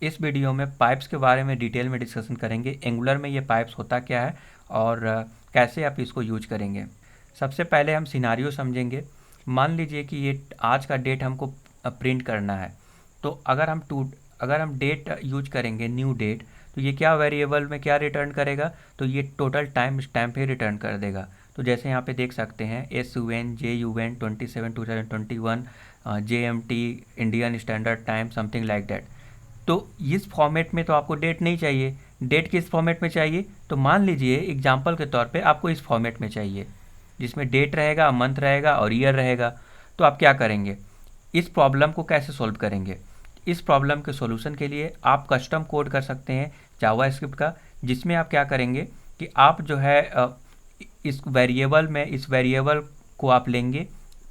इस वीडियो में पाइप्स के बारे में डिटेल में डिस्कशन करेंगे। एंगुलर में ये पाइप्स होता क्या है और कैसे आप इसको यूज करेंगे। सबसे पहले हम सिनारियो समझेंगे। मान लीजिए कि ये आज का डेट हमको प्रिंट करना है, तो अगर हम डेट यूज करेंगे न्यू डेट, तो ये क्या वेरिएबल में क्या रिटर्न करेगा, तो ये टोटल टाइम स्टैम्प ही रिटर्न कर देगा। तो जैसे यहाँ पे देख सकते हैं SUN JUN 27/2021 JMT Indian standard time something like that. तो इस फॉर्मेट में तो आपको डेट नहीं चाहिए। डेट किस फॉर्मेट में चाहिए, तो मान लीजिए एग्जांपल के तौर पे आपको इस फॉर्मेट में चाहिए जिसमें डेट रहेगा, मंथ रहेगा और ईयर रहेगा। तो आप क्या करेंगे, इस प्रॉब्लम को कैसे सॉल्व करेंगे। इस प्रॉब्लम के सॉल्यूशन के लिए आप कस्टम कोड कर सकते हैं जावा स्क्रिप्ट का, जिसमें आप क्या करेंगे कि आप जो है इस वेरिएबल को आप लेंगे,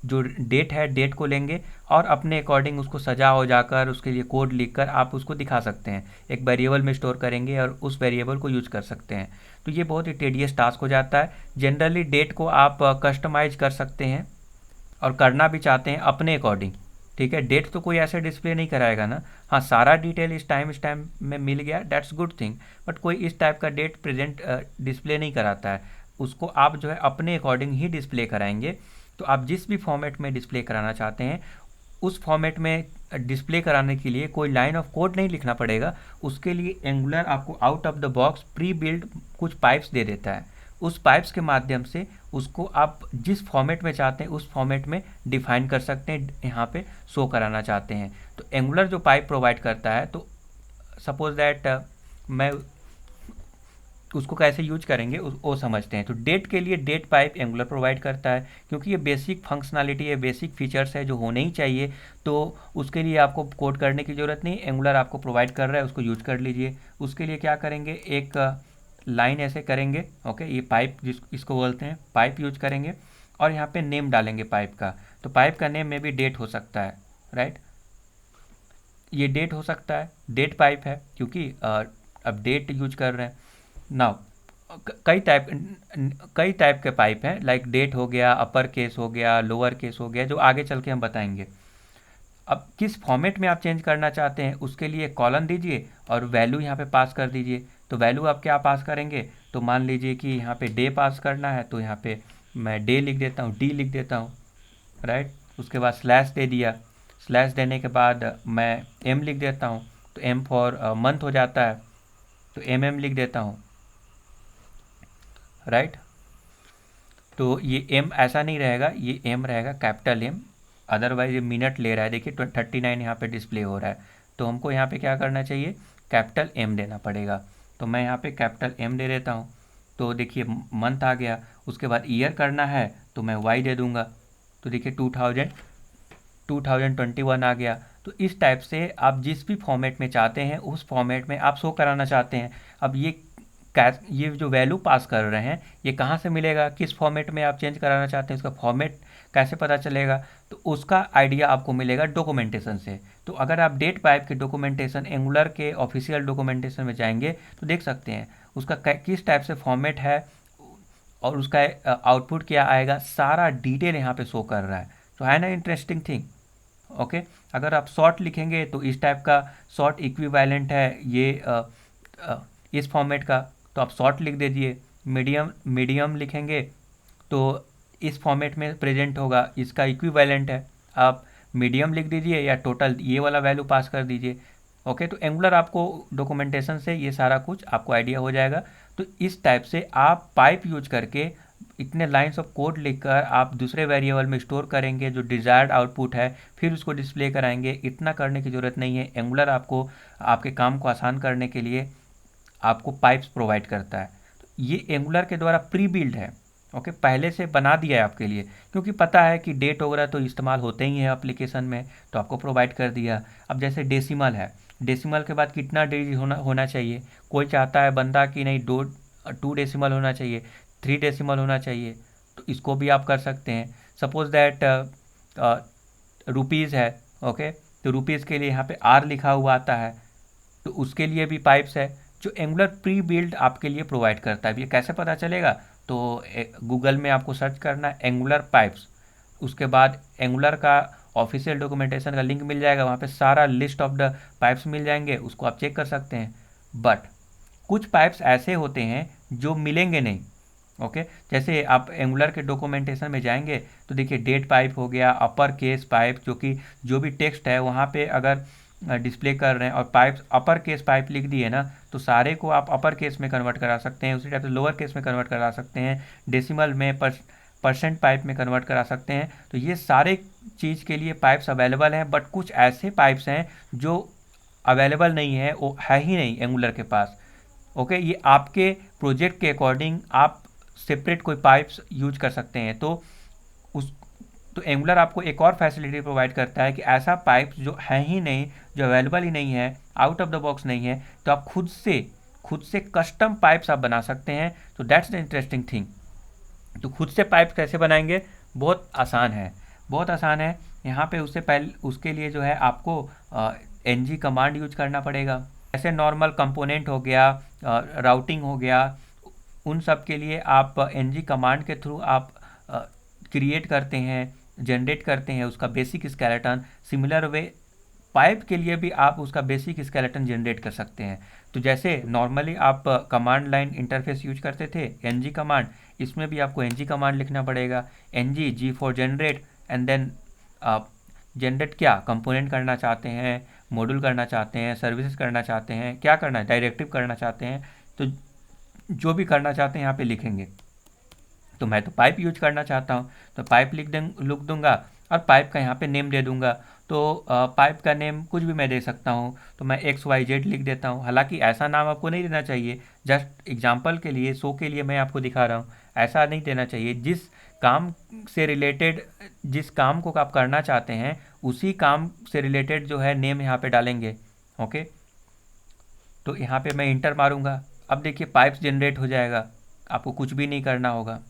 जो डेट है डेट को लेंगे और अपने अकॉर्डिंग उसको सजा हो जाकर उसके लिए कोड लिखकर आप उसको दिखा सकते हैं। एक वेरिएबल में स्टोर करेंगे और उस वेरिएबल को यूज कर सकते हैं। तो ये बहुत ही टेडियस टास्क हो जाता है। जनरली डेट को आप कस्टमाइज कर सकते हैं और करना भी चाहते हैं अपने अकॉर्डिंग। ठीक है, डेट तो कोई ऐसे डिस्प्ले नहीं कराएगा ना। हाँ, सारा डिटेल इस टाइम स्टैम्प में मिल गया, दैट्स गुड थिंग, बट कोई इस टाइप का डेट प्रेजेंट डिस्प्ले नहीं कराता है। उसको आप जो है अपने अकॉर्डिंग ही डिस्प्ले कराएंगे। तो आप जिस भी फॉर्मेट में डिस्प्ले कराना चाहते हैं उस फॉर्मेट में डिस्प्ले कराने के लिए कोई लाइन ऑफ कोड नहीं लिखना पड़ेगा। उसके लिए एंगुलर आपको out of the box pre build कुछ पाइप्स दे देता है। उस पाइप्स के माध्यम से उसको आप जिस फॉर्मेट में चाहते हैं उस फॉर्मेट में डिफाइन कर सकते हैं, यहाँ पे शो कराना चाहते हैं। तो एंगुलर जो पाइप प्रोवाइड करता है, तो सपोज दैट मैं उसको कैसे यूज करेंगे वो समझते हैं। तो डेट के लिए डेट पाइप एंगुलर प्रोवाइड करता है, क्योंकि ये बेसिक फंक्शनैलिटी है, बेसिक फीचर्स है जो होने ही चाहिए। तो उसके लिए आपको कोड करने की ज़रूरत नहीं, एंगुलर आपको प्रोवाइड कर रहा है, उसको यूज कर लीजिए। उसके लिए क्या करेंगे, एक लाइन ऐसे करेंगे, ओके, ये पाइप इसको बोलते हैं, पाइप यूज करेंगे और यहाँ पे नेम डालेंगे पाइप का। तो पाइप का नेम में भी डेट हो सकता है, राइट। ये डेट हो सकता है, डेट पाइप है क्योंकि अब डेट यूज कर रहे हैं। नाउ कई टाइप के पाइप हैं, लाइक डेट हो गया, अपर केस हो गया, लोअर केस हो गया, जो आगे चल के हम बताएंगे। अब किस फॉर्मेट में आप चेंज करना चाहते हैं उसके लिए कॉलन दीजिए और वैल्यू यहाँ पे पास कर दीजिए। तो वैल्यू आप क्या पास करेंगे, तो मान लीजिए कि यहाँ पे डे पास करना है, तो यहाँ पे मैं डे लिख देता हूँ, डी लिख देता हूँ, राइट। उसके बाद स्लैश दे दिया, स्लैश देने के बाद मैं एम लिख देता हूँ, तो एम फॉर मंथ हो जाता है, तो एम लिख देता हूँ, राइट। तो ये एम ऐसा नहीं रहेगा, ये एम रहेगा कैपिटल एम, अदरवाइज ये मिनट ले रहा है। देखिए 39 यहाँ पे डिस्प्ले हो रहा है, तो हमको यहाँ पे क्या करना चाहिए, कैपिटल एम देना पड़ेगा। तो मैं यहाँ पे कैपिटल एम दे देता हूँ। तो देखिए मंथ आ गया। उसके बाद ईयर करना है तो मैं वाई दे दूंगा, तो देखिए 2021 आ गया। तो इस टाइप से आप जिस भी फॉर्मेट में चाहते हैं उस फॉर्मेट में आप शो कराना चाहते हैं। अब ये जो वैल्यू पास कर रहे हैं ये कहाँ से मिलेगा, किस फॉर्मेट में आप चेंज कराना चाहते हैं, उसका फॉर्मेट कैसे पता चलेगा, तो उसका आइडिया आपको मिलेगा डॉक्यूमेंटेशन से। तो अगर आप डेट पाइप के डॉक्यूमेंटेशन, एंगुलर के ऑफिशियल डॉक्यूमेंटेशन में जाएंगे तो देख सकते हैं उसका किस टाइप से फॉर्मेट है और उसका आउटपुट क्या आएगा, सारा डिटेल यहाँ पे शो कर रहा है। तो है ना इंटरेस्टिंग थिंग। ओके, अगर आप शॉर्ट लिखेंगे तो इस टाइप का शॉर्ट इक्विवेलेंट है ये इस फॉर्मेट का, तो आप शॉर्ट लिख दीजिए। मीडियम मीडियम लिखेंगे तो इस फॉर्मेट में प्रेजेंट होगा, इसका इक्विवेलेंट है, आप मीडियम लिख दीजिए या टोटल ये वाला वैल्यू पास कर दीजिए। ओके, तो एंगुलर आपको डॉक्यूमेंटेशन से ये सारा कुछ आपको आइडिया हो जाएगा। तो इस टाइप से आप पाइप यूज करके इतने लाइंस ऑफ कोड लिखकर आप दूसरे वेरिएबल में स्टोर करेंगे जो डिज़ायर्ड आउटपुट है, फिर उसको डिस्प्ले कराएंगे। इतना करने की ज़रूरत नहीं है। एंगुलर आपको आपके काम को आसान करने के लिए आपको पाइप्स प्रोवाइड करता है। तो ये एंगुलर के द्वारा प्री बिल्ड है, ओके, पहले से बना दिया है आपके लिए, क्योंकि पता है कि डेट वगैरह तो इस्तेमाल होते ही हैं एप्लीकेशन में, तो आपको प्रोवाइड कर दिया। अब जैसे डेसिमल है, डेसिमल के बाद कितना डिजिट होना चाहिए, कोई चाहता है बंदा कि नहीं 2 डेसिमल होना चाहिए, 3 डेसिमल होना चाहिए, तो इसको भी आप कर सकते हैं। सपोज दैट रुपीज़ है, ओके, तो रुपीज़ के लिए यहाँ पे आर लिखा हुआ आता है, तो उसके लिए भी पाइप्स है जो एंगुलर प्री बिल्ड आपके लिए प्रोवाइड करता है। ये कैसे पता चलेगा, तो गूगल में आपको सर्च करना है एंगुलर पाइप्स, उसके बाद एंगुलर का ऑफिशियल डॉक्यूमेंटेशन का लिंक मिल जाएगा, वहाँ पे सारा लिस्ट ऑफ द पाइप्स मिल जाएंगे, उसको आप चेक कर सकते हैं। बट कुछ पाइप्स ऐसे होते हैं जो मिलेंगे नहीं। ओके जैसे आप एंगुलर के डॉक्यूमेंटेशन में जाएंगे तो देखिए डेट पाइप हो गया, अपर केस पाइप, जो कि जो भी टेक्स्ट है वहाँ पे अगर डिस्प्ले कर रहे हैं और पाइप अपर केस पाइप लिख दिए ना, तो सारे को आप अपर केस में कन्वर्ट करा सकते हैं, उसी टाइप से लोअर केस में कन्वर्ट करा सकते हैं, डेसिमल में परसेंट पाइप में कन्वर्ट करा सकते हैं। तो ये सारे चीज़ के लिए पाइप्स अवेलेबल हैं। बट कुछ ऐसे पाइप्स हैं जो अवेलेबल नहीं है, वो है ही नहीं एंगुलर के पास। ओके ये आपके प्रोजेक्ट के अकॉर्डिंग आप सेपरेट कोई पाइप्स यूज कर सकते हैं। उस तो एंगुलर आपको एक और फैसिलिटी प्रोवाइड करता है कि ऐसा पाइप जो है ही नहीं, जो अवेलेबल ही नहीं है, आउट ऑफ द बॉक्स नहीं है, तो आप खुद से कस्टम पाइप्स आप बना सकते हैं। तो दैट्स द इंटरेस्टिंग थिंग। तो खुद से पाइप कैसे बनाएंगे? बहुत आसान है, बहुत आसान है। यहाँ पे उससे पहले उसके लिए जो है आपको ng कमांड यूज करना पड़ेगा। ऐसे नॉर्मल कंपोनेंट हो गया, राउटिंग हो गया, उन सब के लिए आप ng कमांड के थ्रू आप क्रिएट करते हैं, जनरेट करते हैं उसका basic skeleton. Similar way pipe के लिए भी आप उसका बेसिक स्केलेटन जनरेट कर सकते हैं। तो जैसे नॉर्मली आप कमांड लाइन इंटरफेस यूज करते थे ng कमांड, इसमें भी आपको ng कमांड लिखना पड़ेगा, ng G for generate, and then आप जनरेट क्या कंपोनेंट करना चाहते हैं, मॉड्यूल करना चाहते हैं, सर्विसेज करना चाहते हैं, क्या करना है, डायरेक्टिव करना चाहते हैं, तो जो भी करना चाहते हैं यहाँ पे लिखेंगे। तो मैं तो पाइप यूज करना चाहता हूँ, तो पाइप लिख दूंगा और पाइप का यहाँ पे नेम दे दूंगा। तो पाइप का नेम कुछ भी मैं दे सकता हूँ, तो मैं XYZ लिख देता हूँ। हालांकि ऐसा नाम आपको नहीं देना चाहिए, जस्ट एग्जांपल के लिए, शो के लिए मैं आपको दिखा रहा हूँ, ऐसा नहीं देना चाहिए। जिस काम से रिलेटेड, जिस काम को आप करना चाहते हैं उसी काम से रिलेटेड जो है नेम यहाँ पे डालेंगे। ओके तो यहाँ पे मैं इंटर मारूंगा, अब देखिए पाइप्स जनरेट हो जाएगा, आपको कुछ भी नहीं करना होगा।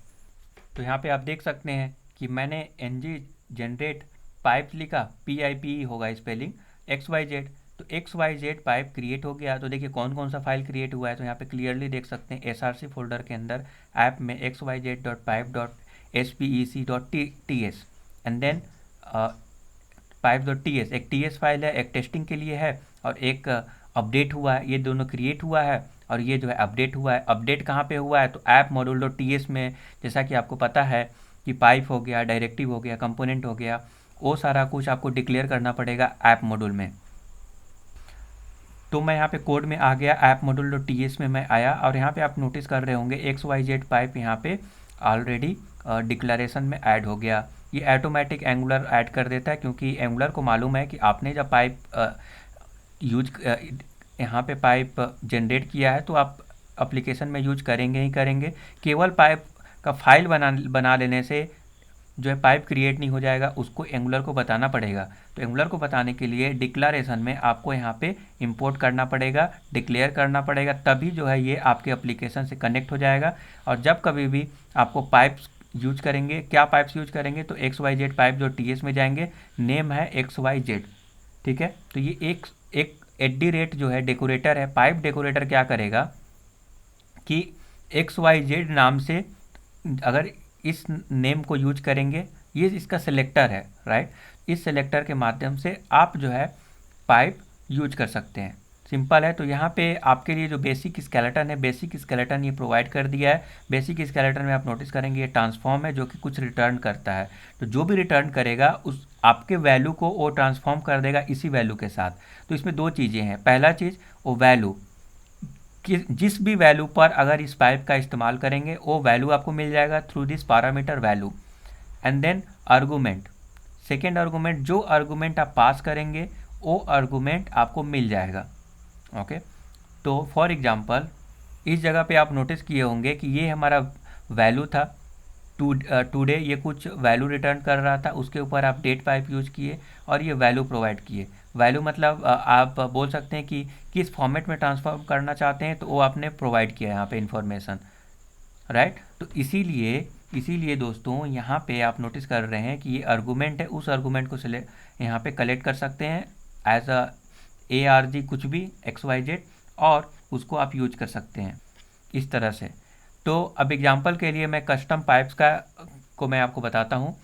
तो यहाँ पे आप देख सकते हैं कि मैंने ng जनरेट पाइप लिखा, PIPE होगा स्पेलिंग, XYZ, तो XYZ पाइप क्रिएट हो गया। तो देखिए कौन कौन सा फाइल क्रिएट हुआ है, तो यहाँ पे क्लियरली देख सकते हैं SRC फोल्डर के अंदर ऐप में xyz.pipe.spec.ts एंड देन pipe.ts, एक TS फाइल है, एक टेस्टिंग के लिए है और एक अपडेट हुआ है। ये दोनों क्रिएट हुआ है और ये जो है अपडेट हुआ है। अपडेट कहाँ पे हुआ है, तो ऐप मॉड्यूल.ts में। जैसा कि आपको पता है कि पाइप हो गया, डायरेक्टिव हो गया, कंपोनेंट हो गया, वो सारा कुछ आपको डिक्लेयर करना पड़ेगा ऐप मॉड्यूल में। तो मैं यहाँ पे कोड में आ गया, ऐप मॉड्यूल.ts में मैं आया और यहाँ पे आप नोटिस कर रहे होंगे XYZ पाइप यहाँ पे ऑलरेडी डिक्लेरेशन में ऐड हो गया। ये ऑटोमेटिक एंगुलर ऐड कर देता है, क्योंकि एंगुलर को मालूम है कि आपने जब पाइप यूज यहाँ पे पाइप जनरेट किया है तो आप एप्लीकेशन में यूज करेंगे ही करेंगे। केवल पाइप का फाइल बना लेने से जो है पाइप क्रिएट नहीं हो जाएगा, उसको एंगुलर को बताना पड़ेगा। तो एंगुलर को बताने के लिए डिक्लेरेशन में आपको यहाँ पे इंपोर्ट करना पड़ेगा, डिक्लेयर करना पड़ेगा, तभी जो है ये आपके एप्लीकेशन से कनेक्ट हो जाएगा। और जब कभी भी आपको पाइप्स यूज करेंगे, क्या पाइप्स यूज करेंगे, तो XYZ पाइप जो TS में जाएंगे, नेम है XYZ, ठीक है। तो ये एक @ जो है डेकोरेटर है, पाइप डेकोरेटर क्या करेगा कि XYZ नाम से अगर इस नेम को यूज करेंगे, ये इसका सिलेक्टर है, राइट। इस सिलेक्टर के माध्यम से आप जो है पाइप यूज कर सकते हैं। सिंपल है। तो यहाँ पे आपके लिए जो बेसिक स्केलेटन है, बेसिक स्केलेटन ये प्रोवाइड कर दिया है। बेसिक स्केलेटन में आप नोटिस करेंगे ये ट्रांसफॉर्म है, जो कि कुछ रिटर्न करता है। तो जो भी रिटर्न करेगा उस आपके वैल्यू को वो ट्रांसफॉर्म कर देगा इसी वैल्यू के साथ। तो इसमें दो चीज़ें हैं। पहला चीज़, वो वैल्यू कि जिस भी वैल्यू पर अगर इस पाइप का इस्तेमाल करेंगे वो वैल्यू आपको मिल जाएगा through this parameter value. And then argument, second argument, जो आर्गूमेंट आप पास करेंगे वो आर्गूमेंट आपको मिल जाएगा। ओके तो फॉर एग्जांपल इस जगह पे आप नोटिस किए होंगे कि ये हमारा वैल्यू था, टुडे ये कुछ वैल्यू रिटर्न कर रहा था, उसके ऊपर आप डेट पाइप यूज किए और ये वैल्यू प्रोवाइड किए। वैल्यू मतलब आप बोल सकते हैं कि किस फॉर्मेट में ट्रांसफॉर्म करना चाहते हैं, तो वो आपने प्रोवाइड किया यहाँ पे इंफॉर्मेशन, राइट। तो इसीलिए दोस्तों यहाँ पे आप नोटिस कर रहे हैं कि ये आर्गूमेंट है, उस आर्गूमेंट को यहाँ पे कलेक्ट कर सकते हैं एज ARG कुछ भी XYZ, और उसको आप यूज कर सकते हैं इस तरह से। तो अब एग्जांपल के लिए मैं कस्टम पाइप्स को मैं आपको बताता हूँ।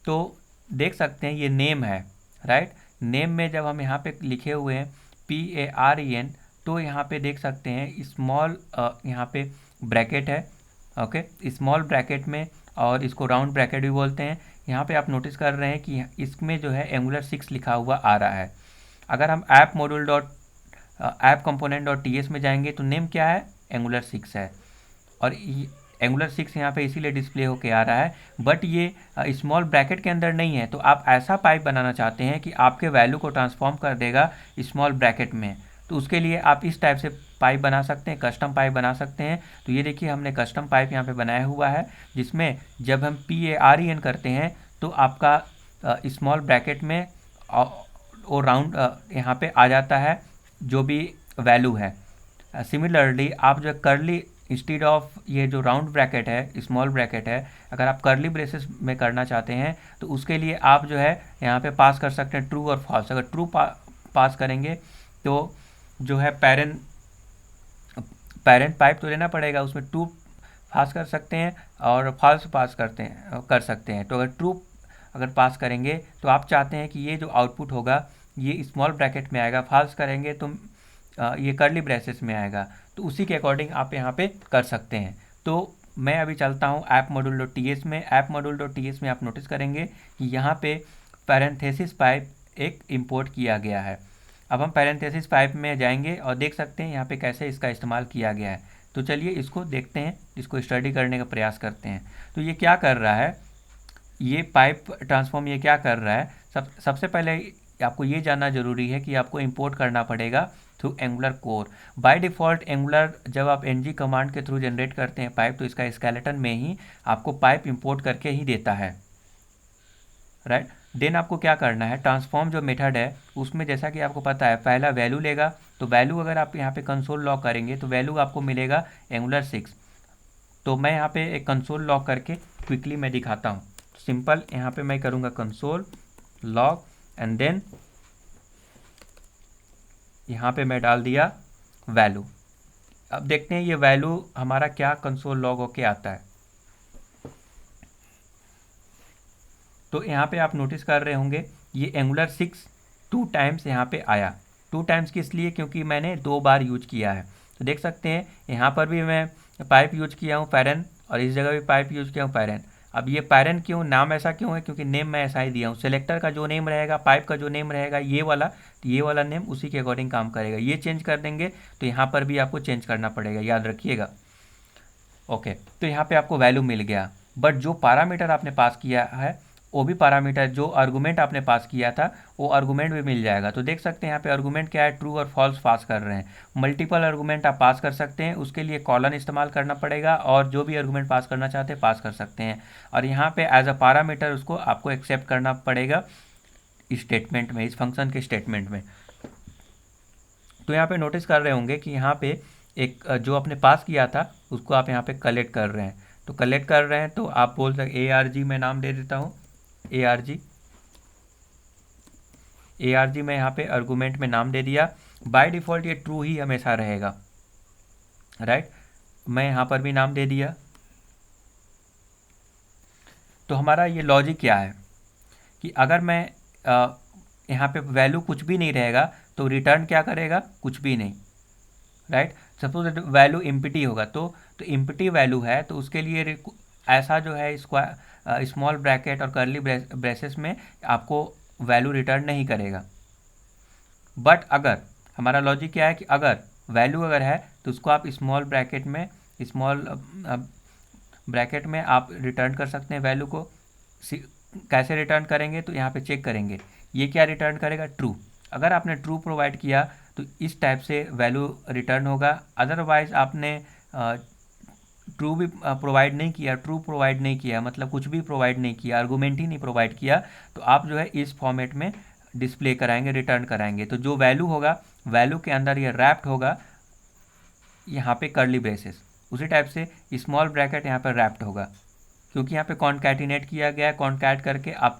तो देख सकते हैं ये नेम है, राइट। नेम में जब हम यहाँ पे लिखे हुए हैं PAREN, तो यहाँ पे देख सकते हैं स्मॉल यहाँ पे ब्रैकेट है, ओके, स्मॉल ब्रैकेट में, और इसको राउंड ब्रैकेट भी बोलते हैं। यहाँ पे आप नोटिस कर रहे हैं कि इसमें जो है एंगुलर 6 लिखा हुआ आ रहा है। अगर हम app module dot app component dot TS में जाएंगे तो नेम क्या है, एंगुलर 6 है, और एंगुलर 6 यहाँ पे इसीलिए डिस्प्ले होके आ रहा है, बट ये स्मॉल ब्रैकेट के अंदर नहीं है। तो आप ऐसा पाइप बनाना चाहते हैं कि आपके वैल्यू को ट्रांसफॉर्म कर देगा स्मॉल ब्रैकेट में, तो उसके लिए आप इस टाइप से पाइप बना सकते हैं, कस्टम पाइप बना सकते हैं। तो ये देखिए हमने कस्टम पाइप यहाँ पे बनाया हुआ है, जिसमें जब हम PAREN करते हैं तो आपका स्मॉल ब्रैकेट में और राउंड यहाँ पे आ जाता है जो भी वैल्यू है। सिमिलरली आप जो करली, इंस्टीड ऑफ ये जो राउंड ब्रैकेट है, स्मॉल ब्रैकेट है, अगर आप करली ब्रेसेस में करना चाहते हैं तो उसके लिए आप जो है यहाँ पे पास कर सकते हैं ट्रू और फॉल्स। अगर ट्रू पास करेंगे तो जो है पेरेंट पाइप तो लेना पड़ेगा, उसमें ट्रू पास कर सकते हैं और फॉल्स पास कर सकते हैं। तो अगर पास करेंगे तो आप चाहते हैं कि ये जो आउटपुट होगा ये स्मॉल ब्रैकेट में आएगा, फॉल्स करेंगे तो ये करली ब्रेसेस में आएगा। तो उसी के अकॉर्डिंग आप यहाँ पे कर सकते हैं। तो मैं अभी चलता हूँ ऐप मॉड्यूल डॉट TS में। ऐप मॉड्यूल डॉट TS में आप नोटिस करेंगे कि यहाँ पे पैरेंथेसिस पाइप एक इंपोर्ट किया गया है। अब हम पैरेंथेसिस पाइप में जाएंगे और देख सकते हैं यहाँ पे कैसे इसका इस्तेमाल किया गया है। तो चलिए इसको देखते हैं, इसको स्टडी करने का प्रयास करते हैं। तो ये क्या कर रहा है, ये पाइप ट्रांसफॉर्म ये क्या कर रहा है, सबसे पहले आपको ये जानना जरूरी है कि आपको इंपोर्ट करना पड़ेगा through angular core. By default angular जब आप ng कमांड के थ्रू जनरेट करते हैं पाइप, तो इसका स्केलेटन में ही आपको पाइप इंपोर्ट करके ही देता है, राइट। देन आपको क्या करना है, ट्रांसफॉर्म जो मेथड है उसमें जैसा कि आपको पता है पहला वैल्यू लेगा। तो वैल्यू अगर आप यहाँ पे कंसोल लॉग करेंगे तो वैल्यू आपको मिलेगा एंगुलर 6। तो मैं यहाँ पे एक कंसोल लॉग करके क्विकली मैं दिखाता हूँ। सिंपल यहाँ पे मैं करूँगा कंसोल लॉग एंड देन यहाँ पे मैं डाल दिया वैल्यू। अब देखते हैं ये वैल्यू हमारा क्या कंसोल लॉग होके आता है। तो यहाँ पे आप नोटिस कर रहे होंगे ये एंगुलर 6 2 टाइम्स यहाँ पे आया। 2 टाइम्स किस लिए, क्योंकि मैंने 2 बार यूज किया है। तो देख सकते हैं यहाँ पर भी मैं पाइप यूज किया हूँ पैरेन, और इस जगह भी पाइप यूज किया हूँ पैरेन। अब ये पैरेन क्यों, नाम ऐसा क्यों है, क्योंकि नेम मैं ऐसा ही दिया हूँ। सेलेक्टर का जो नेम रहेगा, पाइप का जो नेम रहेगा ये वाला नेम उसी के अकॉर्डिंग काम करेगा। ये चेंज कर देंगे तो यहाँ पर भी आपको चेंज करना पड़ेगा, याद रखिएगा। ओके, तो यहाँ पे आपको वैल्यू मिल गया, बट जो पैरामीटर आपने पास किया है वो भी पैरामीटर, जो आर्गूमेंट आपने पास किया था वो आर्गूमेंट भी मिल जाएगा। तो देख सकते हैं यहाँ पे आर्गूमेंट क्या है, ट्रू और फॉल्स पास कर रहे हैं। मल्टीपल आर्गूमेंट आप पास कर सकते हैं, उसके लिए कॉलन इस्तेमाल करना पड़ेगा, और जो भी आर्गूमेंट पास करना चाहते हैं पास कर सकते हैं। और यहाँ पे एज अ पैरामीटर उसको आपको एक्सेप्ट करना पड़ेगा स्टेटमेंट में, इस फंक्शन के स्टेटमेंट में। तो यहाँ पे नोटिस कर रहे होंगे कि यहाँ पे एक जो आपने पास किया था उसको आप यहाँ पे कलेक्ट कर रहे हैं। तो कलेक्ट कर रहे हैं तो आप बोल सकते ARG मैं नाम दे देता हूँ, ARG में यहाँ पे आर्गूमेंट में नाम दे दिया। बाय डिफ़ॉल्ट ये ट्रू ही हमेशा रहेगा, राइट। मैं यहाँ पर भी नाम दे दिया। तो हमारा ये लॉजिक क्या है कि अगर मैं यहाँ पे वैल्यू कुछ भी नहीं रहेगा तो रिटर्न क्या करेगा, कुछ भी नहीं, राइट। सपोज वैल्यू एम्प्टी होगा तो एम्प्टी वैल्यू है तो उसके लिए ऐसा जो है स्मॉल ब्रैकेट और करली ब्रेसेस में आपको वैल्यू रिटर्न नहीं करेगा। बट अगर हमारा लॉजिक क्या है कि अगर वैल्यू अगर है तो उसको आप स्मॉल ब्रैकेट में आप रिटर्न कर सकते हैं वैल्यू को। कैसे रिटर्न करेंगे, तो यहाँ पे चेक करेंगे ये क्या रिटर्न करेगा, ट्रू। अगर आपने ट्रू प्रोवाइड किया तो इस टाइप से वैल्यू रिटर्न होगा। अदरवाइज आपने ट्रू भी प्रोवाइड नहीं किया, ट्रू प्रोवाइड नहीं किया, मतलब कुछ भी प्रोवाइड नहीं किया, आर्गूमेंट ही नहीं प्रोवाइड किया, तो आप जो है इस फॉर्मेट में डिस्प्ले कराएंगे, रिटर्न कराएंगे। तो जो वैल्यू होगा, वैल्यू के अंदर ये रैप्ड होगा यहाँ पे करली ब्रेसेस, उसी टाइप से स्मॉल ब्रैकेट यहाँ पर रैप्ड होगा, क्योंकि यहाँ पे कॉन्कैटिनेट किया गया है। कॉन्कैट करके आप